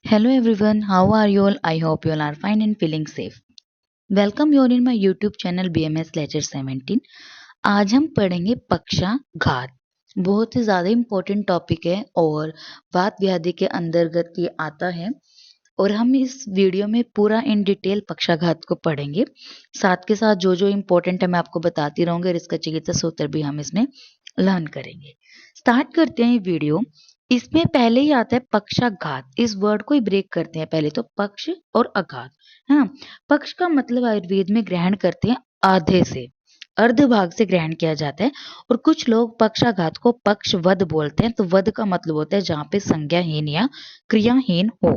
Hello everyone, how are you all? I hope you all are fine and feeling safe. Welcome you all in my YouTube channel BMS Lecture 17. आज हम पढ़ेंगे पक्षाघात। बहुत ही ज़्यादा important topic है और वात व्याधि के अंतर्गत ये आता है और हम इस वीडियो में पूरा इन डिटेल पक्षाघात को पढ़ेंगे। साथ के साथ जो जो इम्पोर्टेंट है मैं आपको बताती रहूँगी और इसका चिकित्सा सूत्र भी हम इसमें लर्न करेंगे। स्टार्ट करते हैं ये वीडियो। इसमें पहले ही आता है पक्षाघात। इस वर्ड को ही ब्रेक करते हैं पहले तो पक्ष और आघात, है ना। पक्ष का मतलब आयुर्वेद में ग्रहण करते हैं आधे से, अर्ध भाग से ग्रहण किया जाता है और कुछ लोग पक्षाघात को पक्षवद बोलते हैं। तो वध का मतलब होता है जहाँ पे संज्ञाहीन या क्रियाहीन हो,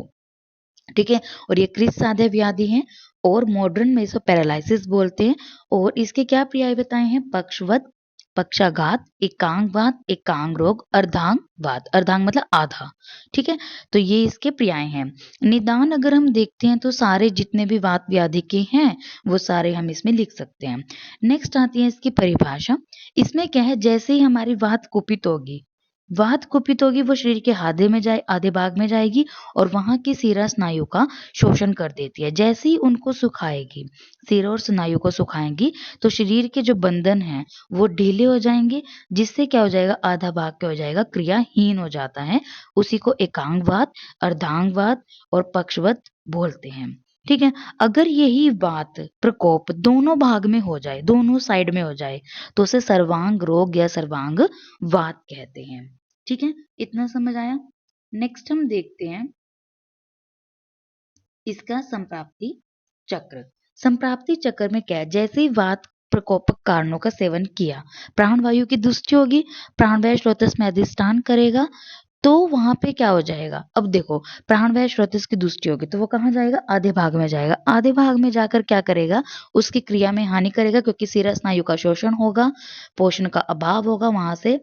ठीक है। और ये कृत साध्य व्याधि है और मॉडर्न में इसको पैरालिसिस बोलते हैं। और इसके क्या पर्याय बताए हैं? पक्षवद, पक्षाघात, एकांगवात, एकांग रोग, अर्धांगवात। अर्धांग मतलब आधा, ठीक है। तो ये इसके पर्याय हैं। निदान अगर हम देखते हैं तो सारे जितने भी वात व्याधि के हैं वो सारे हम इसमें लिख सकते हैं। नेक्स्ट आती है इसकी परिभाषा। इसमें क्या है, जैसे ही हमारी वात कुपित होगी, वात कुपित होगी वो शरीर के आधे भाग में जाएगी और वहां की शिरा स्नायु का शोषण कर देती है। जैसे ही उनको सुखाएगी, शिरा और स्नायु को सुखाएंगी, तो शरीर के जो बंधन हैं वो ढीले हो जाएंगे, जिससे क्या हो जाएगा, आधा भाग क्या हो जाएगा, क्रियाहीन हो जाता है। उसी को एकांगवात, अर्धांगवात और पक्षवत बोलते हैं, ठीक है। अगर यही बात प्रकोप दोनों भाग में हो जाए, दोनों साइड में हो जाए, तो उसे सर्वांग रोग या सर्वांग वात कहते हैं, ठीक है। इतना समझ आया। नेक्स्ट हम देखते हैं इसका संप्राप्ति चक्र। संप्राप्ति चक्र में क्या है, जैसे ही वात प्रकोपक कारणों का सेवन किया, प्राणवायु की दुष्टि होगी, प्राणवायु स्रोतस में अधिष्ठान करेगा, तो वहां पे क्या हो जाएगा। अब देखो, प्राणवायु स्रोतस की दुष्टि होगी तो वो कहाँ जाएगा, आधे भाग में जाएगा। आधे भाग में जाकर क्या करेगा, उसकी क्रिया में हानि करेगा, क्योंकि शिरा स्नायु का शोषण होगा, पोषण का अभाव होगा, वहां से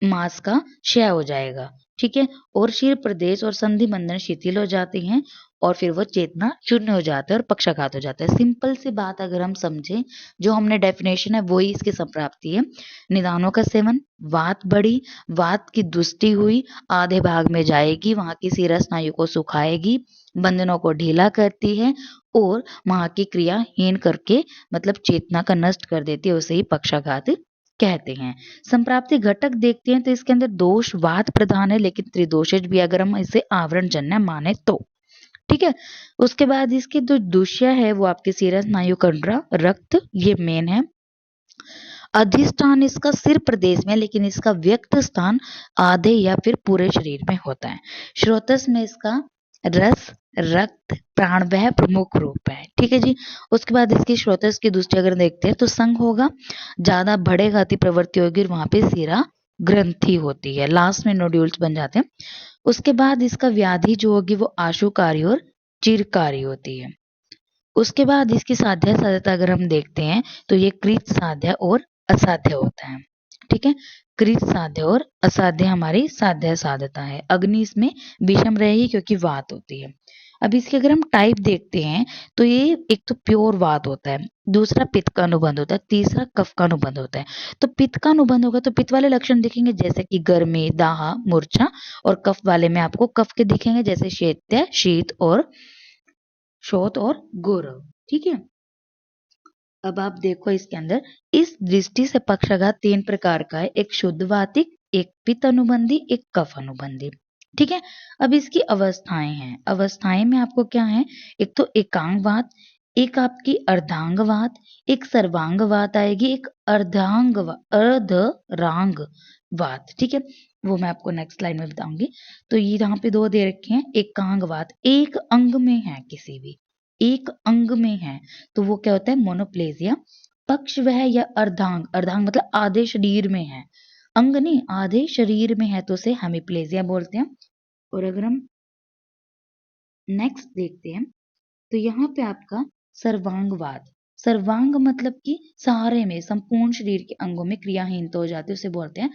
मांस का क्षय हो जाएगा, ठीक है। और शीर प्रदेश और संधि बंधन शिथिल हो जाते हैं और फिर वो चेतना शून्य हो जाता है और पक्षाघात हो जाता है। सिंपल सी बात अगर हम समझें, जो हमने डेफिनेशन है वही इसकी संप्राप्ति है। निदानों का सेवन, वात बढ़ी, वात की दुष्टि हुई, आधे भाग में जाएगी, वहां की शिरा स्नायु को सुखाएगी, बंधनों को ढीला करती है और वहां की क्रियाहीन करके मतलब चेतना का नष्ट कर देती है, उसे ही पक्षाघात कहते हैं। संप्राप्ति घटक देखते हैं तो इसके अंदर दोष वात प्रधान है, लेकिन त्रिदोषज भी अगर हम इसे आवरण जन्य माने तो, ठीक है। उसके बाद इसकी जो दूसरा है वो आपके शिरा स्नायु कंडरा रक्त, ये मेन है। अधिष्ठान इसका सिर प्रदेश में, लेकिन इसका व्यक्त स्थान आधे या फिर पूरे शरीर में होता है। स्रोतस में इसका रस, रक्त, प्राणवायु प्रमुख रूप है, ठीक है जी। उसके बाद इसकी स्रोतस की दृष्टि अगर देखते हैं तो संघ होगा, ज्यादा बढ़ेगा अति प्रवृत्ति होगी और वहां पे शिरा ग्रंथि होती है, लास्ट में नोड्यूल्स बन जाते हैं। उसके बाद इसका व्याधि जो होगी वो आशुकारी और चिरकारी होती है। उसके बाद इसकी साध्य साध्यता अगर हम देखते हैं तो ये कृत साध्य और असाध्य होता है, ठीक है। कृत साध्य और असाध्य हमारी साध्य साध्यता है। अग्नि इसमें विषम रहेगी क्योंकि वात होती है। अब इसके अगर हम टाइप देखते हैं तो ये एक तो प्योर वात होता है, दूसरा पित्त का अनुबंध होता है, तीसरा कफ का अनुबंध होता है। तो पित्त का अनुबंध होगा तो पित्त वाले लक्षण दिखेंगे जैसे कि गर्मी, दाह, मूर्छा, और कफ वाले में आपको कफ के दिखेंगे जैसे शैत्य, शीत और शोथ और गौरव, ठीक है। अब आप देखो इसके अंदर, इस दृष्टि से पक्षाघात तीन प्रकार का है, एक शुद्ध वातिक, एक पित्त अनुबंधी, एक कफ अनुबंधी, ठीक है। अब इसकी अवस्थाएं हैं। अवस्थाएं में आपको क्या है, एक तो एकांगवात, एक आपकी अर्धांगवात, एक सर्वांगवात आएगी, एक अर्धरांग वात, ठीक है। वो मैं आपको नेक्स्ट लाइन में बताऊंगी। तो ये यहाँ पे दो दे रखे हैं। एकांगवात एक अंग में है, किसी भी एक अंग में है तो वो क्या होता है, मोनोप्लेजिया। पक्ष वह या अर्धांग, अर्धांग मतलब आधे शरीर में है, अंग नहीं, आधे शरीर में है तो उसे हेमिप्लेजिया बोलते हैं। और अगर हम नेक्स्ट देखते हैं तो यहाँ पे आपका सर्वांगवाद, सर्वांग मतलब कि सारे में, संपूर्ण शरीर के अंगों में क्रियाहीनता हो जाती है, उसे बोलते हैं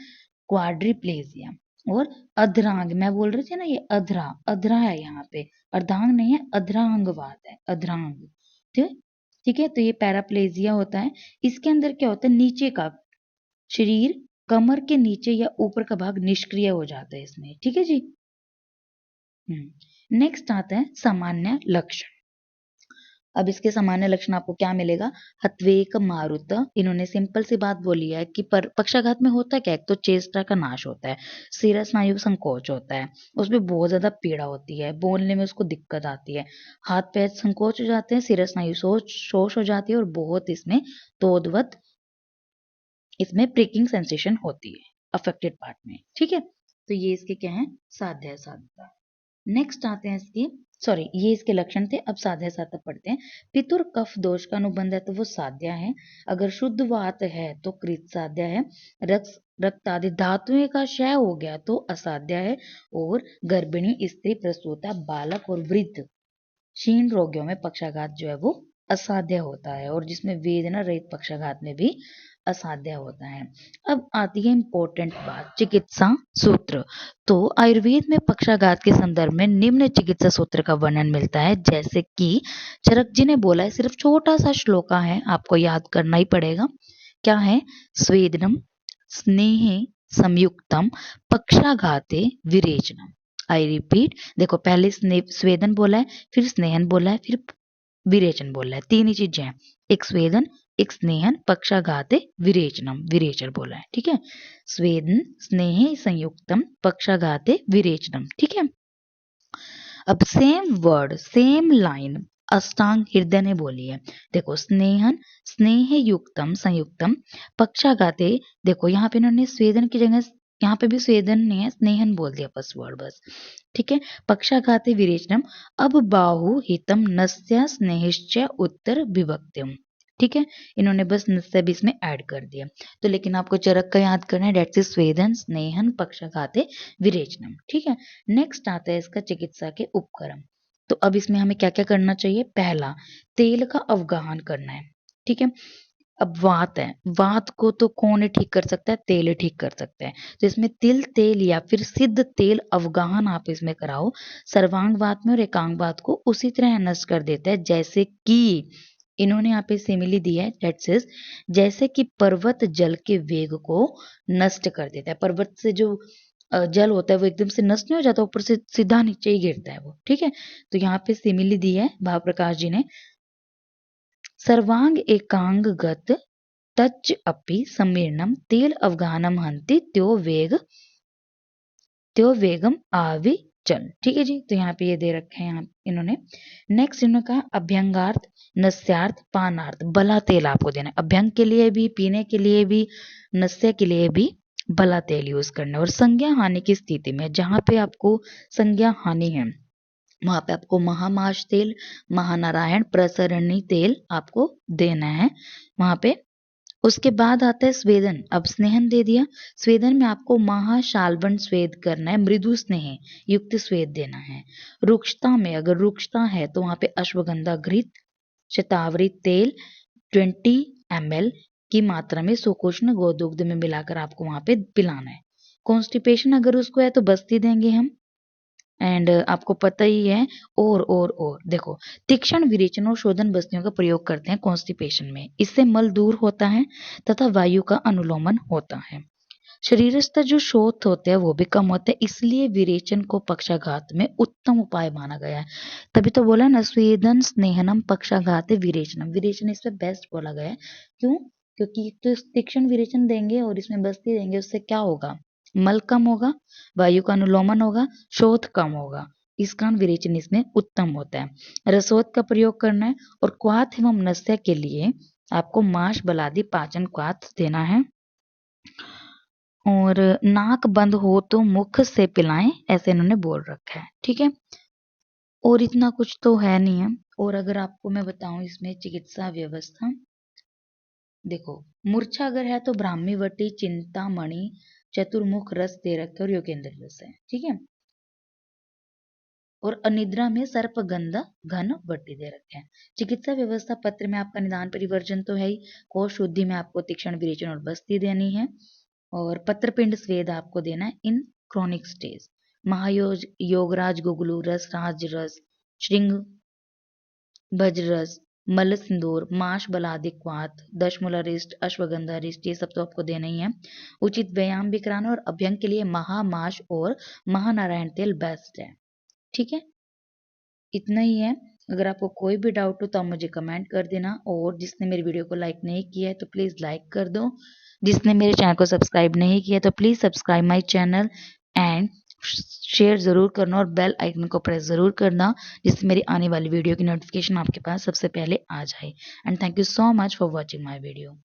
क्वाड्रिप्लेजिया। और अधरांग, मैं बोल रही थी ना, ये अधरा, अधरा है यहाँ पे, अर्धांग नहीं है, अधरांगवाद है, अधरांग, ठीक है। ठीक है, तो ये पैराप्लेजिया होता है। इसके अंदर क्या होता है, नीचे का शरीर, कमर के नीचे या ऊपर का भाग निष्क्रिय हो जाता है इसमें, ठीक है जी। हम्म। नेक्स्ट आता है सामान्य लक्षण। अब इसके सामान्य लक्षण आपको क्या मिलेगा? हत्वेक मारुत, इन्होंने सिंपल सी बात बोली है कि पर पक्षाघात में होता क्या है? एक तो चेष्टा का नाश होता है, सिरा स्नायु संकोच होता है, उसमें बहुत ज्यादा पीड़ा होती है, बोलने में उसको दिक्कत आती है, हाथ पैर संकोच हो जाते हैं, सिरा स्नायु शोष हो जाती है और बहुत इसमें तोदवत इसमें प्रिकिंग सेंसेशन होती है अफेक्टेड पार्ट में। ठीक है, तो ये इसके क्या है? साध्य साधता। नेक्स्ट आते हैं इसकी, सॉरी ये इसके लक्षण थे, अब साध्य साधक पढ़ते हैं। पितुर कफ दोष का अनुबंध है तो वो साध्य है, अगर शुद्ध वात है तो कृत साध्य है, रक्त आदि धातुओं का क्षय हो गया तो असाध्य है, और गर्भिणी स्त्री प्रसूता बालक और वृद्ध क्षीण रोगियों में पक्षाघात जो है वो असाध्य होता है, और जिसमें वेदना रहित पक्षाघात में भी असाध्य होता है। अब आती है इंपॉर्टेंट बात, चिकित्सा सूत्र। तो आयुर्वेद में पक्षाघात के संदर्भ में निम्न चिकित्सा सूत्र का वर्णन मिलता है, जैसे कि चरक जी ने बोला है, सिर्फ छोटा सा श्लोका है, आपको याद करना ही पड़ेगा। क्या है? स्वेदनम स्नेहे संयुक्तम पक्षाघाते विरेचनम। आई रिपीट, देखो पहले स्वेदन बोला है, फिर स्नेहन बोला है, फिर विरेचन बोला है, तीन ही चीजें हैं, एक स्वेदन एक स्नेहन पक्षाघाते विरेचनम, विरेचन बोला है। ठीक है, स्वेदन स्नेह संयुक्तम पक्षाघाते विरेचनम। ठीक है, अब सेम वर्ड सेम लाइन अष्टांग हृदय ने बोली है। देखो स्नेहन स्नेह युक्तम संयुक्तम पक्षाघाते, देखो यहाँ पे इन्होंने स्वेदन की जगह यहाँ पे भी स्वेदन नहीं है, स्नेहन बोल दिया बस वर्ड बस। ठीक है, पक्षाघाते विरेचनम। अब बाहु हितम नस्य स्नेहिश्च उत्तर विभक्तिम। ठीक है, इन्होंने बस नस्य भी इसमें ऐड कर दिया। तो लेकिन आपको चरक का याद करना है, डेट्स इज स्वेदन स्नेहन पक्षाघाते विरेचनम। ठीक है, नेक्स्ट आता है इसका चिकित्सा के उपक्रम। तो अब इसमें हमें क्या क्या करना चाहिए? पहला, तेल का अवगाहन करना है। ठीक है, अब वात है, वात को तो कौन ही ठीक कर सकता है? तेल ही ठीक कर सकता है। तो इसमें तिल तेल या फिर सिद्ध तेल अवगाहन आप इसमें कराओ, सर्वांग वात में और एकांग वात को उसी तरह नष्ट कर देता है, जैसे कि इन्होंने यहाँ पे सिमिली दी है, दैट सेज जैसे कि पर्वत जल के वेग को नष्ट कर देता है। पर्वत से जो जल होता है वो एकदम से नष्ट नहीं हो जाता, ऊपर से सीधा नीचे ही गिरता है वो। ठीक है, तो यहाँ पे सिमिली दी है भाव प्रकाश जी ने, सर्वांग एकांग गत तच्च अपि समीर्णम तेल अवगाहनम हंति त्यो वेगम आविचल। ठीक है जी, तो यहाँ पे ये दे रखे हैं यहाँ इन्होंने। नेक्स्ट इन्होंने कहा अभ्यंगार्थ नस्यार्थ पानार्थ, बला तेल आपको देना है, अभ्यंग के लिए भी, पीने के लिए भी, नस्य के लिए भी बला तेल यूज करना है। और संज्ञा हानि की स्थिति में, जहां पे आपको संज्ञा हानि है वहां पे आपको महामाश तेल, महानारायण प्रसरणी तेल आपको देना है वहां पे। उसके बाद आता है स्वेदन, अब स्नेहन दे दिया, स्वेदन में आपको महाशालवन स्वेद करना है, मृदु स्नेह युक्त स्वेद देना है। रुक्षता में, अगर रुक्षता है तो वहां पे अश्वगंधा घृत शतावरी तेल 20 ml की मात्रा में सुकोष्ण गोदुग्ध में मिलाकर आपको वहां पे पिलाना है। कॉन्स्टिपेशन अगर उसको है तो बस्ती देंगे हम, एंड आपको पता ही है। और देखो तीक्ष्ण विरेचन और शोधन बस्तियों का प्रयोग करते हैं कॉन्स्टिपेशन में, इससे मल दूर होता है तथा वायु का अनुलोमन होता है। शरीरस्थ जो शोथ होते हैं वो भी कम होते हैं, इसलिए विरेचन को पक्षाघात में उत्तम उपाय माना गया है। तभी तो बोला ना, स्वेदन स्नेहनम पक्षाघात विरेचनम, विरेचन इस पे बेस्ट बोला गया है। क्यों? क्योंकि तो तीक्ष्ण विरेचन देंगे और इसमें बस्ती देंगे, उससे क्या होगा? मल कम होगा, वायु का अनुलोमन होगा, शोथ कम होगा, इस कारण विरेचन इसमें उत्तम होता है। रसोद का प्रयोग करना है, और क्वाथ एवं नस्य के लिए आपको माश बलादी पाचन क्वाथ देना है, और नाक बंद हो तो मुख से पिलाएं, ऐसे इन्होंने बोल रखा है। ठीक है, और इतना कुछ तो है नहीं है। और अगर आपको मैं बताऊं इसमें चिकित्सा व्यवस्था, देखो मूर्छा अगर है तो ब्राह्मी वटी चिंतामणि चतुर्मुख रस दे रखे और योगेंद्र रस है। ठीक है, और अनिद्रा में सर्पगंधा घन वटी दे रखे हैं। चिकित्सा व्यवस्था पत्र में आपका निदान परिवर्जन तो है ही, कोष शुद्धि में आपको तीक्ष्ण विरेचन और बस्ती देनी है, और पत्रपिंड स्वेद आपको देना है इन क्रोनिक स्टेज। महायोग योगराज गुगलू रस राज रस श्रृंग भजरस मल सिंदूर माश बलादिक्वात दशमूलारिष्ट अश्वगंधारिष्ट, ये सब तो आपको देना ही है। उचित व्यायाम भी कराना, और अभ्यंग के लिए महामाश और महानारायण तेल बेस्ट है। ठीक है, इतना ही है। अगर आपको कोई भी डाउट हो तो आप मुझे कमेंट कर देना, और जिसने मेरी वीडियो को लाइक नहीं किया है तो प्लीज़ लाइक कर दो। जिसने मेरे चैनल को सब्सक्राइब नहीं किया तो please subscribe my channel and share ज़रूर करना और बेल आइकन को प्रेस ज़रूर करना, जिससे मेरी आने वाली वीडियो की नोटिफिकेशन आपके पास सबसे पहले आ जाए। And thank you so much for watching my video.